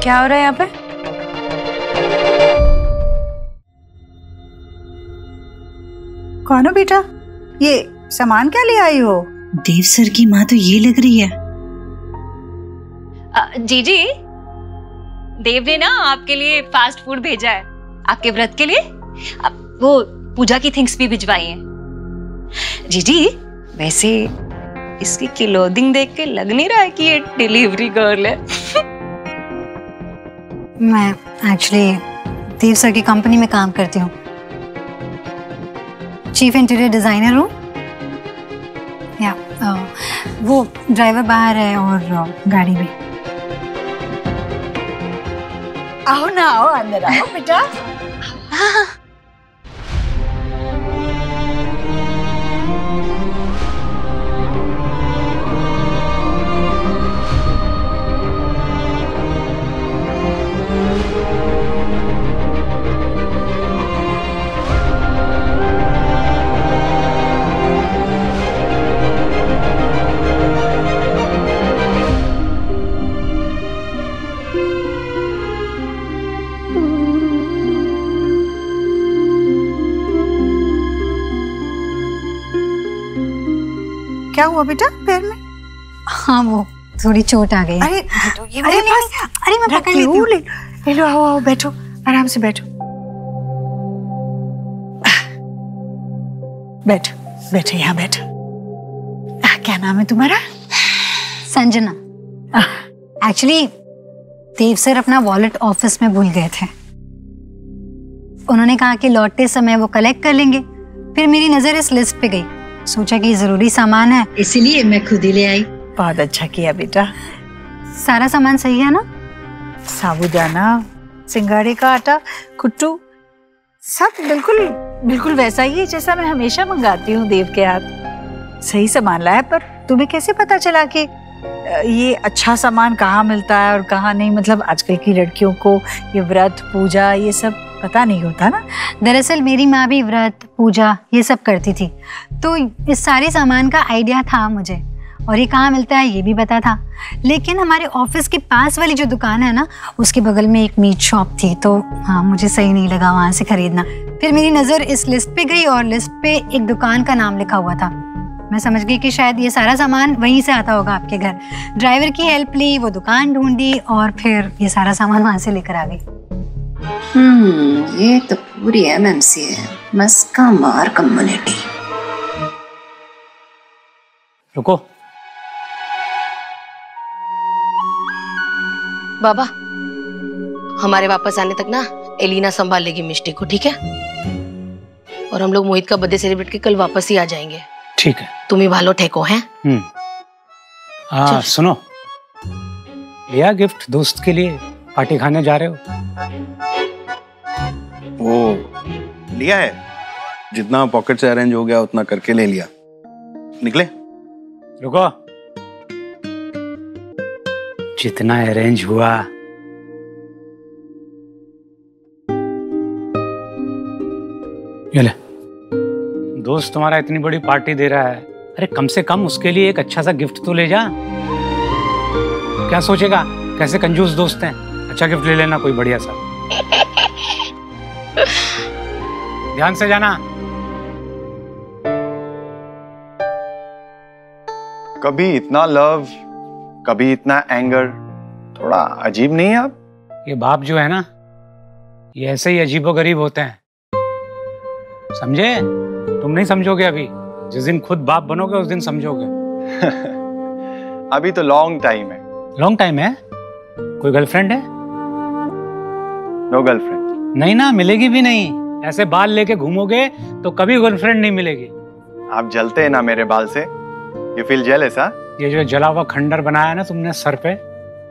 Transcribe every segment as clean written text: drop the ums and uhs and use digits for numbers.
क्या हो रहा है यहाँ पे? कौन हो बेटा? ये सामान क्या ले आई हो? देव सर की माँ तो ये लग रही है। जीजी, देव ने ना आपके लिए फास्ट फूड भेजा है, आपके व्रत के लिए। वो पूजा की थिंग्स भी भिजवाई हैं। जीजी, वैसे इसकी क्लोथिंग देख के लग नहीं रहा है कि ये डिलीवरी गर्ल है। मैं एक्चुअली देव सर की कंपनी में काम करती हूँ, चीफ इंटीरियर डिजाइनर हूँ। या वो ड्राइवर बाहर है और गाड़ी में। आओ ना, आओ अंदर आओ बेटा। क्या हुआ बेटा पैर में? हाँ, वो थोड़ी चोट आ गई। अरे ये मेरे पास, अरे मैं पकड़ लेती हूँ। ले लो, आओ आओ, बैठो, आराम से बैठो। बैठो बैठो, यहाँ बैठो। क्या नाम है तुम्हारा? संजना। एक्चुअली देव सर अपना वॉलेट ऑफिस में भूल गए थे। उन्होंने कहा कि लौटते समय वो कलेक्ट कर लेंगे। फिर मेरी नजर इस लिस्ट पे गई, सोचा कि जरूरी सामान है, इसीलिए मैं खुद ही ले आई। बहुत अच्छा किया बेटा। सारा सामान सही है ना? साबूदाना, सिंगाड़े का आटा, कुट्टू, सब बिल्कुल बिल्कुल वैसा ही है जैसा मैं हमेशा मंगाती हूँ देव के हाथ। सही सामान लाया। पर तुम्हें कैसे पता चला कि ये अच्छा सामान कहाँ मिलता है और कहाँ नहीं? मतलब आजकल की लड़कियों को ये व्रत पूजा ये सब पता नहीं होता ना। दरअसल मेरी माँ भी व्रत पूजा ये सब करती थी, तो इस सारे सामान का आइडिया था मुझे, और ये कहाँ मिलता है ये भी पता था। लेकिन हमारे ऑफिस के पास वाली जो दुकान है ना, उसके बगल में एक मीट शॉप थी, तो हाँ मुझे सही नहीं लगा वहाँ से खरीदना। फिर मेरी नज़र इस लिस्ट पे गई और लिस्ट पे एक दुकान का नाम लिखा हुआ था। मैं समझ गई कि शायद ये सारा सामान वहीं से आता होगा आपके घर। ड्राइवर की हेल्प ली, वो दुकान ढूंढी और फिर ये सारा सामान वहाँ से लेकर आ गई। ये तो पूरी एमएमसी है, मस्का मार कम्युनिटी। रुको बाबा, हमारे वापस आने तक ना एलिना संभाल लेगी मिष्टी को, ठीक है? और हम लोग मोहित का बर्थडे सेलिब्रेट के कल वापस ही आ जाएंगे। ठीक है, तुम ही भालो ठेको हैं। सुनो, लिया गिफ्ट दोस्त के लिए? पार्टी खाने जा रहे हो? वो लिया है, जितना पॉकेट से अरेंज हो गया उतना करके ले लिया। निकले? रुको, जितना अरेंज हुआ ये ले। दोस्त तुम्हारा इतनी बड़ी पार्टी दे रहा है, अरे कम से कम उसके लिए एक अच्छा सा गिफ्ट तो ले जा। क्या सोचेगा कैसे कंजूस दोस्त हैं? अच्छा गिफ्ट ले लेना कोई बढ़िया सा। ध्यान से जाना। कभी इतना लव, कभी इतना एंगर, थोड़ा अजीब नहीं है आप? ये बाप जो है ना, ये ऐसे ही अजीबोगरीब होते हैं, समझे? तुम नहीं समझोगे अभी, जिस दिन खुद बाप बनोगे उस दिन समझोगे। अभी तो लॉन्ग टाइम है। लॉन्ग टाइम है? कोई गर्लफ्रेंड है? No girlfriend. नहीं ना, मिलेगी भी नहीं। ऐसे बाल लेके घूमोगे तो कभी गर्लफ्रेंड नहीं मिलेगी। आप जलते हैं ना मेरे बाल से, यू फील जेलस? हाँ, ये जो जला हुआ खंडर बनाया ना तुमने सर पे,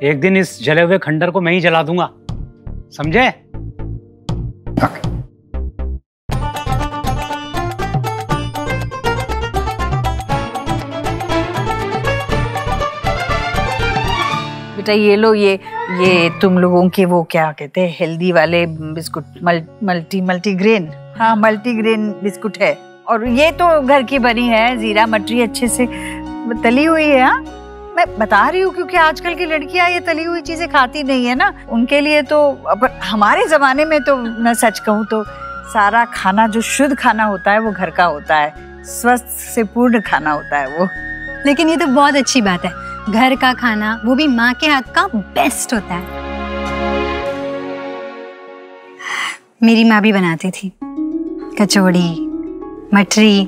एक दिन इस जले हुए खंडर को मैं ही जला दूंगा, समझे? बेटा ये लो, ये तुम लोगों के वो क्या कहते हैं, हेल्दी वाले बिस्कुट, मल्टी ग्रेन। हाँ, मल्टी ग्रेन बिस्कुट है। और ये तो घर की बनी है, जीरा मटरी अच्छे से तली हुई है। हाँ, मैं बता रही हूँ क्योंकि आजकल की लड़कियां ये तली हुई चीजें खाती नहीं है ना, उनके लिए तो। अब हमारे जमाने में तो मैं सच कहूँ तो सारा खाना जो शुद्ध खाना होता है वो घर का होता है, स्वस्थ से पूर्ण खाना होता है वो। लेकिन ये तो बहुत अच्छी बात है, घर का खाना वो भी माँ के हाथ का बेस्ट होता है। मेरी माँ भी बनाती थी कचौड़ी, मठरी,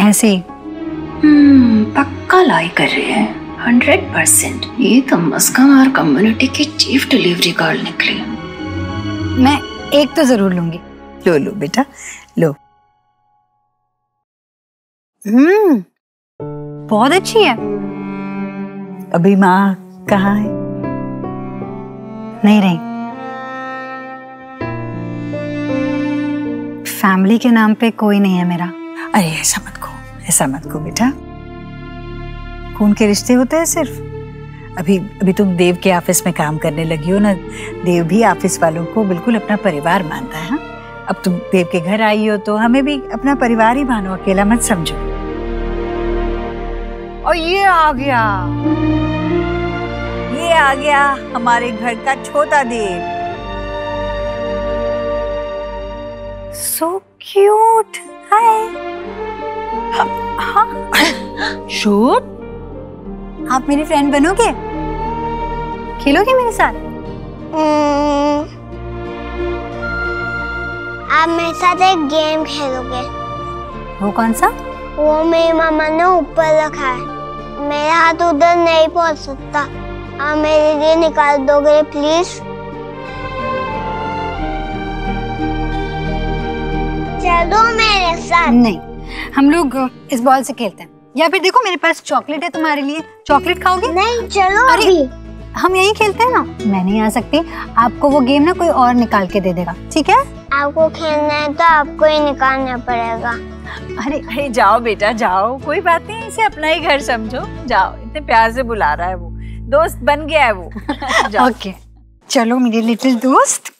ऐसे। पक्का लाई कर रहे हैं 100%। ये तो मस्का मार कम्युनिटी की चीफ डिलीवरी गर्ल निकली। मैं एक तो जरूर लूंगी। लो लो बेटा लो। बहुत अच्छी है। अभी माँ कहाँ है? नहीं रही। फैमिली के नाम पे कोई नहीं है मेरा। अरे ऐसा मत कहो, ऐसा मत कहो बेटा। खून के रिश्ते होते हैं सिर्फ। अभी तुम देव के ऑफिस में काम करने लगी हो ना, देव भी ऑफिस वालों को बिल्कुल अपना परिवार मानता है। अब तुम देव के घर आई हो तो हमें भी अपना परिवार ही मानो, अकेला मत समझो। और ये आ गया हमारे घर का छोटा देव। So cute. Hi. शूट? आप मेरी फ्रेंड बनोगे? खेलोगे मेरे साथ? आप मेरे साथ एक गेम खेलोगे। वो कौन सा? वो मेरी मामा ने ऊपर रखा है, मेरा हाथ उधर नहीं पहुंच सकता। आप मेरे लिए निकाल दोगे प्लीज? चलो मेरे साथ। नहीं, हम लोग इस बॉल से खेलते हैं। या फिर देखो मेरे पास चॉकलेट है तुम्हारे लिए, चॉकलेट खाओगे? नहीं चलो। अरे हम यही खेलते हैं ना। मैं नहीं आ सकती, आपको वो गेम ना कोई और निकाल के दे देगा, ठीक है? आपको खेलना है तो आपको ही निकालना पड़ेगा। अरे जाओ बेटा जाओ, कोई बात नहीं, इसे अपना ही घर समझो। जाओ, इतने प्यार से बुला रहा है वो, दोस्त बन गया है वो। ओके चलो मेरे लिटिल दोस्त।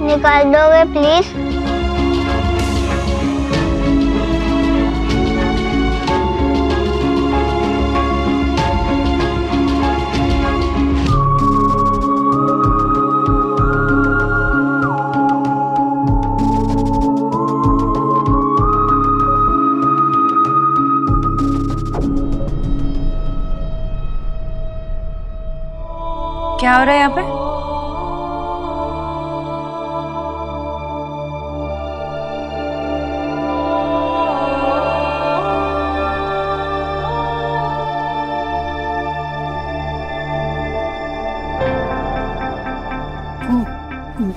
निकाल दोगे प्लीज? क्या हो रहा है यहाँ पे?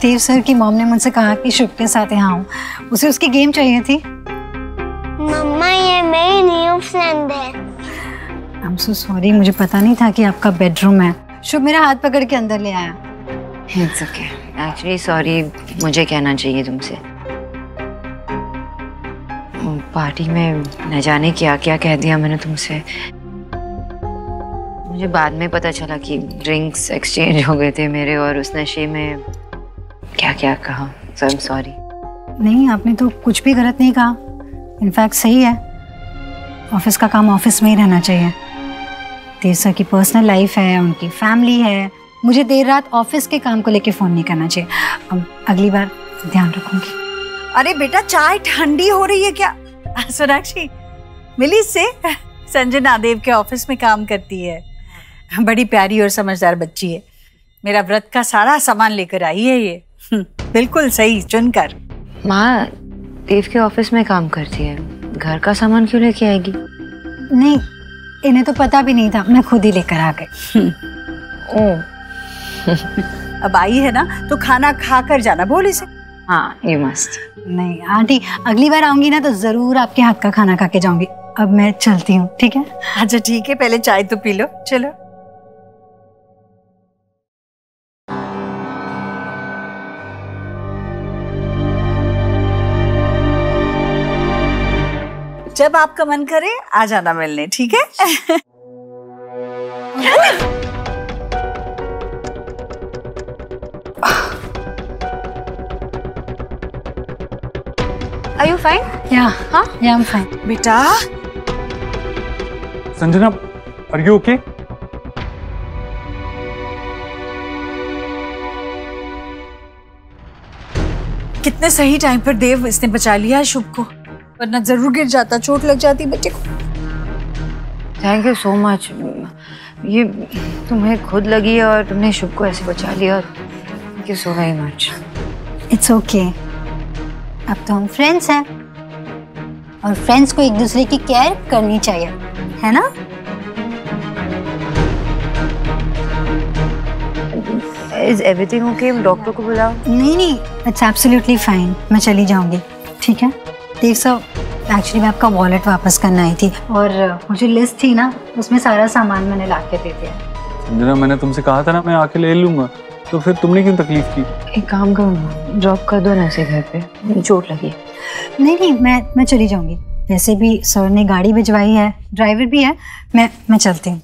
देव सर की मॉम ने मुझसे कहा कि शुभ के साथ यहाँ हूँ, उसे उसकी गेम चाहिए थी। मम्मा ये मेरी न्यू फ्रेंड है। आई एम सो सॉरी, मुझे पता नहीं था कि आपका बेडरूम है। शुभ मेरा हाथ पकड़ के अंदर ले आया। इट्स ओके, एक्चुअली सॉरी मुझे कहना चाहिए तुमसे। पार्टी में न जाने क्या क्या कह दिया मैंने तुमसे। मुझे बाद में पता चला कि ड्रिंक्स एक्सचेंज हो गए थे मेरे, और उस नशे में क्या क्या कहा। सो आई एम सॉरी। नहीं, आपने तो कुछ भी गलत नहीं कहा, इनफैक्ट सही है। ऑफिस का काम ऑफिस में ही रहना चाहिए। देव सर की पर्सनल लाइफ है, उनकी फैमिली है। मुझे देर रात ऑफिस के काम को लेके फोन नहीं करना चाहिए। अब अगली बार ध्यान रखूंगी। अरे बेटा चाय ठंडी हो रही है क्या? सोनाक्षी मिली इससे? संजना देव के ऑफिस में काम करती है, बड़ी प्यारी और समझदार बच्ची है। मेरा व्रत का सारा सामान लेकर आई है ये। बिल्कुल सही चुनकर। माँ देव के ऑफिस में काम करती है, घर का सामान क्यों लेके आएगी? नहीं, इन्हें तो पता भी नहीं था, मैं खुद ही लेकर आ गई। अब आई है ना तो खाना खा कर जाना, बोल इसे। हाँ ये मस्त। नहीं आंटी, अगली बार आऊंगी ना तो जरूर आपके हाथ का खाना खा के जाऊंगी। अब मैं चलती हूँ, ठीक है? अच्छा ठीक है, पहले चाय तो पी लो, चलो। जब आपका मन करे आ जाना मिलने, ठीक है? Are you fine? Yeah, I'm fine. बेटा संजना, are you okay? कितने सही टाइम पर देव इसने बचा लिया है शुभ को, वरना जरूर गिर जाता, चोट लग जाती बेटे को। Thank you so much. ये तुम्हें खुद लगी और तुमने शुभ को ऐसे बचा लिया। Thank you so very much. It's okay. अब तो हम फ्रेंड्स हैं और फ्रेंड्स को एक दूसरे की केयर करनी चाहिए, है ना? Is everything okay? डॉक्टर को बुलाओ। नहीं, इट्स एब्सोल्युटली फाइन। मैं चली जाऊंगी, ठीक है? देव साहब, एक्चुअली मैं आपका वॉलेट वापस करना आई थी और मुझे लिस्ट थी ना, उसमें सारा सामान मैंने ला के दे दिया। संजना, मैंने तुमसे कहा था ना मैं आके ले लूंगा, तो फिर तुमने क्यों तकलीफ की? एक काम करो ना, ड्रॉप कर दो ना इसे घर पे, चोट लगी। नहीं, मैं चली जाऊंगी। वैसे भी सर ने गाड़ी भिजवाई है, ड्राइवर भी है। मैं चलती हूँ।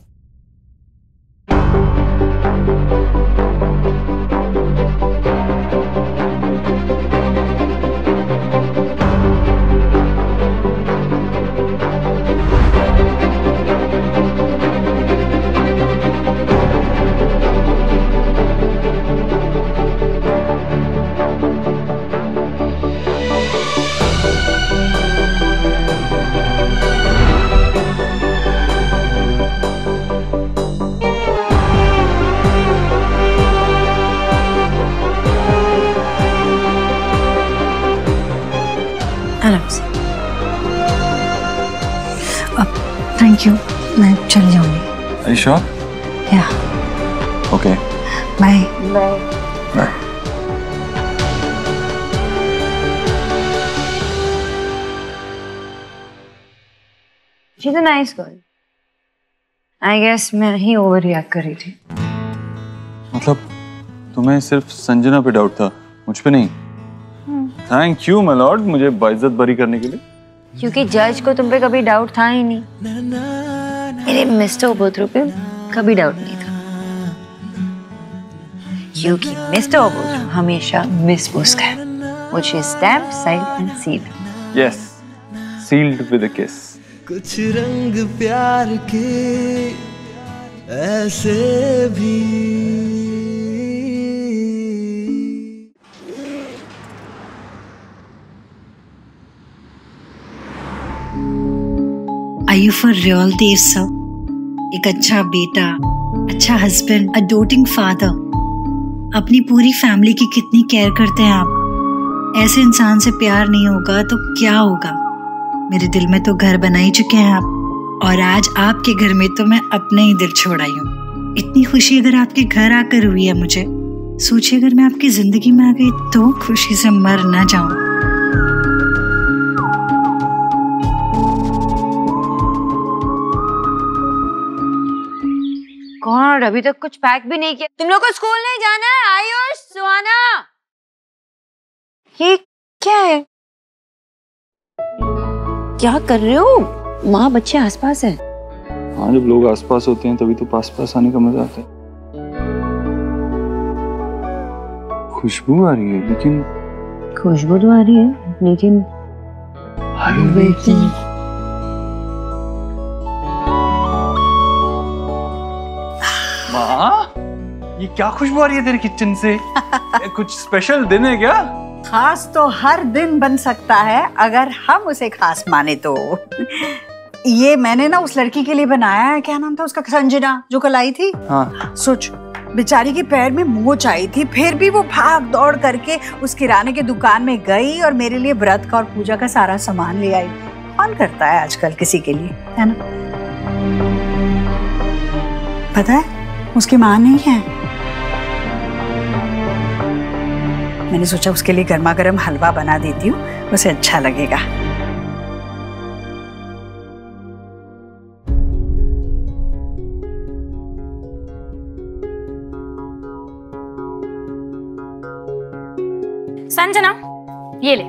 आराम से। थैंक यू, मैं चली जाऊंगी। Are you sure? Yeah. Okay. Bye. Bye. She's a nice girl. I guess मैं ही ओवर रिएक्ट कर रही थी। मतलब तुम्हें सिर्फ संजना पे डाउट था, मुझ पे नहीं? थैंक यू माय लॉर्ड, मुझे बाइज्जत बरी करने के लिए। क्योंकि जज को तुम पे कभी डाउट था ही नहीं। मेरे मिस्टर ओबोत्रो पे कभी डाउट नहीं था, क्योंकि मिस्टर ओबोत्रो हमेशा मिस बुस्क है, which is stamped, signed and sealed. Yes, sealed with a kiss. कुछ रंग प्यार के ऐसे भी। Are you for real, Dev sir? एक अच्छा बेटा, अच्छा हस्बैंड, अ डोटिंग फादर, अपनी पूरी फैमिली की कितनी केयर करते हैं आप। ऐसे इंसान से प्यार नहीं होगा तो क्या होगा? मेरे दिल में तो घर बना ही चुके हैं आप, और आज आपके घर में तो मैं अपने ही दिल छोड़ आई हूँ। इतनी खुशी अगर आपके घर आकर हुई है मुझे, सोचिए अगर मैं आपकी जिंदगी में आ गई तो खुशी से मर ना जाऊं। कौन? अभी तक कुछ पैक भी नहीं किया। तुम लोग को स्कूल नहीं जाना है? आयुष, सुहाना, ये क्या है? क्या कर रहे हो? माँ बच्चे आसपास है। हाँ, जब लोग आसपास होते हैं तभी तो पास पास आने का मजा आता है। खुशबू आ रही है, लेकिन खुशबू तो आ रही है, लेकिन माँ, ये क्या खुशबू आ रही है तेरे किचन से? कुछ स्पेशल दिन है क्या? खास तो हर दिन बन सकता है अगर हम उसे खास माने तो। ये मैंने ना उस लड़की के लिए बनाया है, क्या नाम था उसका, संजना, जो कल आई थी। हाँ। सोच, बेचारी के पैर में मोच आई थी, फिर भी वो भाग दौड़ करके उस किराने की दुकान में गई और मेरे लिए व्रत का और पूजा का सारा सामान ले आई। कौन करता है आजकल किसी के लिए, है ना? पता है उसकी माँ नहीं है। मैंने सोचा उसके लिए गर्मा गर्म हलवा बना देती हूँ, उसे अच्छा लगेगा। संजना, ये ले,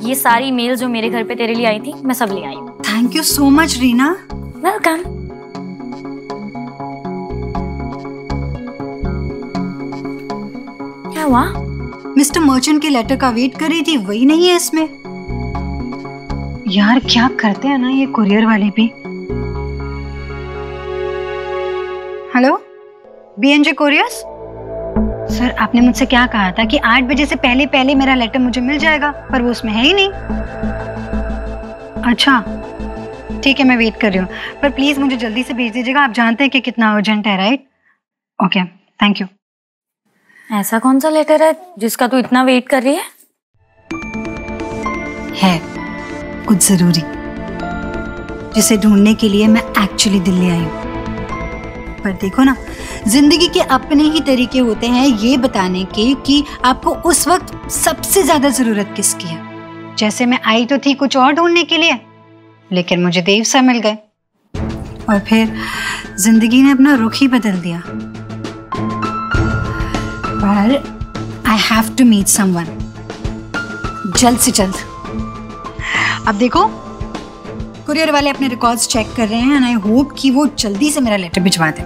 ये सारी मेल जो मेरे घर पे तेरे लिए आई थी मैं सब ले आई हूँ। Thank you so much Reena. Welcome. क्या हुआ? मिस्टर मर्चेंट के लेटर का वेट कर रही थी, वही नहीं है इसमें। यार क्या करते हैं ना ये कुरियर वाले भी। Hello, बीएनजे couriers. सर आपने मुझसे क्या कहा था कि 8 बजे से पहले पहले मेरा लेटर मुझे मिल जाएगा, पर वो उसमें है ही नहीं। अच्छा ठीक है, मैं वेट कर रही हूँ, पर प्लीज मुझे जल्दी से भेज दीजिएगा। आप जानते हैं कि कितना अर्जेंट है, राइट? Okay, thank you. ऐसा कौन सा लेटर है जिसका तू इतना वेट कर रही है? है कुछ जरूरी, जिसे ढूंढने के लिए मैं एक्चुअली दिल्ली आई हूँ। पर देखो ना, जिंदगी के अपने ही तरीके होते हैं ये बताने के कि आपको उस वक्त सबसे ज्यादा जरूरत किसकी है। जैसे मैं आई तो थी कुछ और ढूंढने के लिए, लेकिन मुझे देव सर मिल गए और फिर जिंदगी ने अपना रुख ही बदल दिया। पर I have to meet someone जल्द से जल्द। अब देखो कुरियर वाले अपने रिकॉर्ड्स चेक कर रहे हैं एंड आई होप कि वो जल्दी से मेरा लेटर भिजवा दें।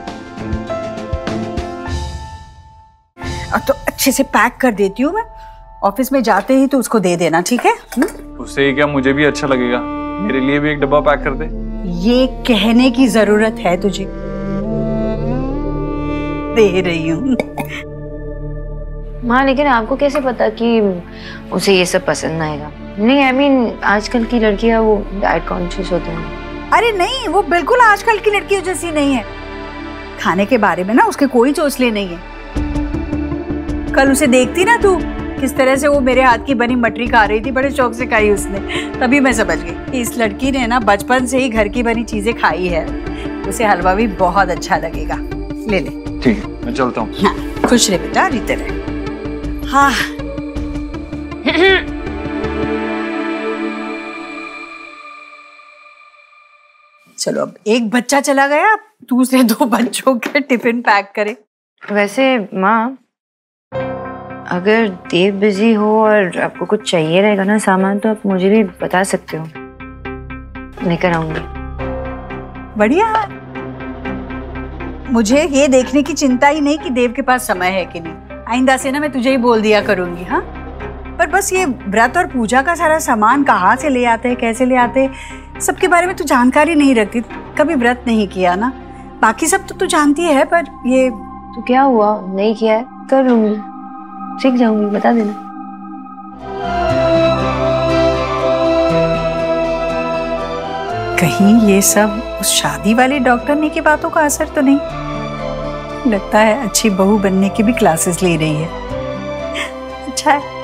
अब तो अच्छे से पैक कर देती हूँ मैं, ऑफिस में जाते ही तो उसको दे देना, ठीक है? उससे ही क्या, मुझे भी अच्छा लगेगा। मेरे लिए भी एक डब्बा पैक कर दे। ये कहने की जरूरत है तुझे? दे रही हूँ। माँ लेकिन आपको कैसे पता कि उसे ये सब पसंद आएगा? नहीं आई मीन आजकल की लड़कियां वो डाइट कॉन्शियस होते हैं। अरे नहीं, वो बिल्कुल आजकल की लड़कियों जैसी नहीं है। खाने के बारे में ना उसके कोई चोचले नहीं है। कल उसे देखती ना तू, किस तरह से वो मेरे हाथ की बनी मटरी खा रही थी, बड़े शौक से खाई उसने। तभी मैं समझ गई कि इस लड़की ने ना बचपन से ही घर की बनी चीजें खाई है। उसे हलवा भी बहुत अच्छा लगेगा। ले ले। ठीक है, मैं चलता हूँ। हाँ, खुश रहे बेटा, रीते रहे। हाँ चलो, अब एक बच्चा चला गया, दूसरे 2 बच्चों के टिफिन पैक करे। वैसे माँ अगर देव बिजी हो और आपको कुछ चाहिए रहेगा ना सामान, तो आप मुझे भी बता सकते हो, लेकर आऊंगी। बढ़िया, मुझे ये देखने की चिंता ही नहीं कि देव के पास समय है कि नहीं। आइंदा से ना मैं तुझे ही बोल दिया करूंगी। हाँ, पर बस ये व्रत और पूजा का सारा सामान कहाँ से ले आते हैं, कैसे ले आते हैं, सबके बारे में तू जानकारी नहीं रखती। कभी व्रत नहीं किया ना, बाकी सब तो तू जानती है, पर ये तो क्या हुआ, नहीं किया है, कर लूंगी, सीख जाऊंगी, बता देना। कहीं ये सब उस शादी वाले डॉक्टर ने की बातों का असर तो नहीं? लगता है अच्छी बहू बनने की भी क्लासेस ले रही है। अच्छा है।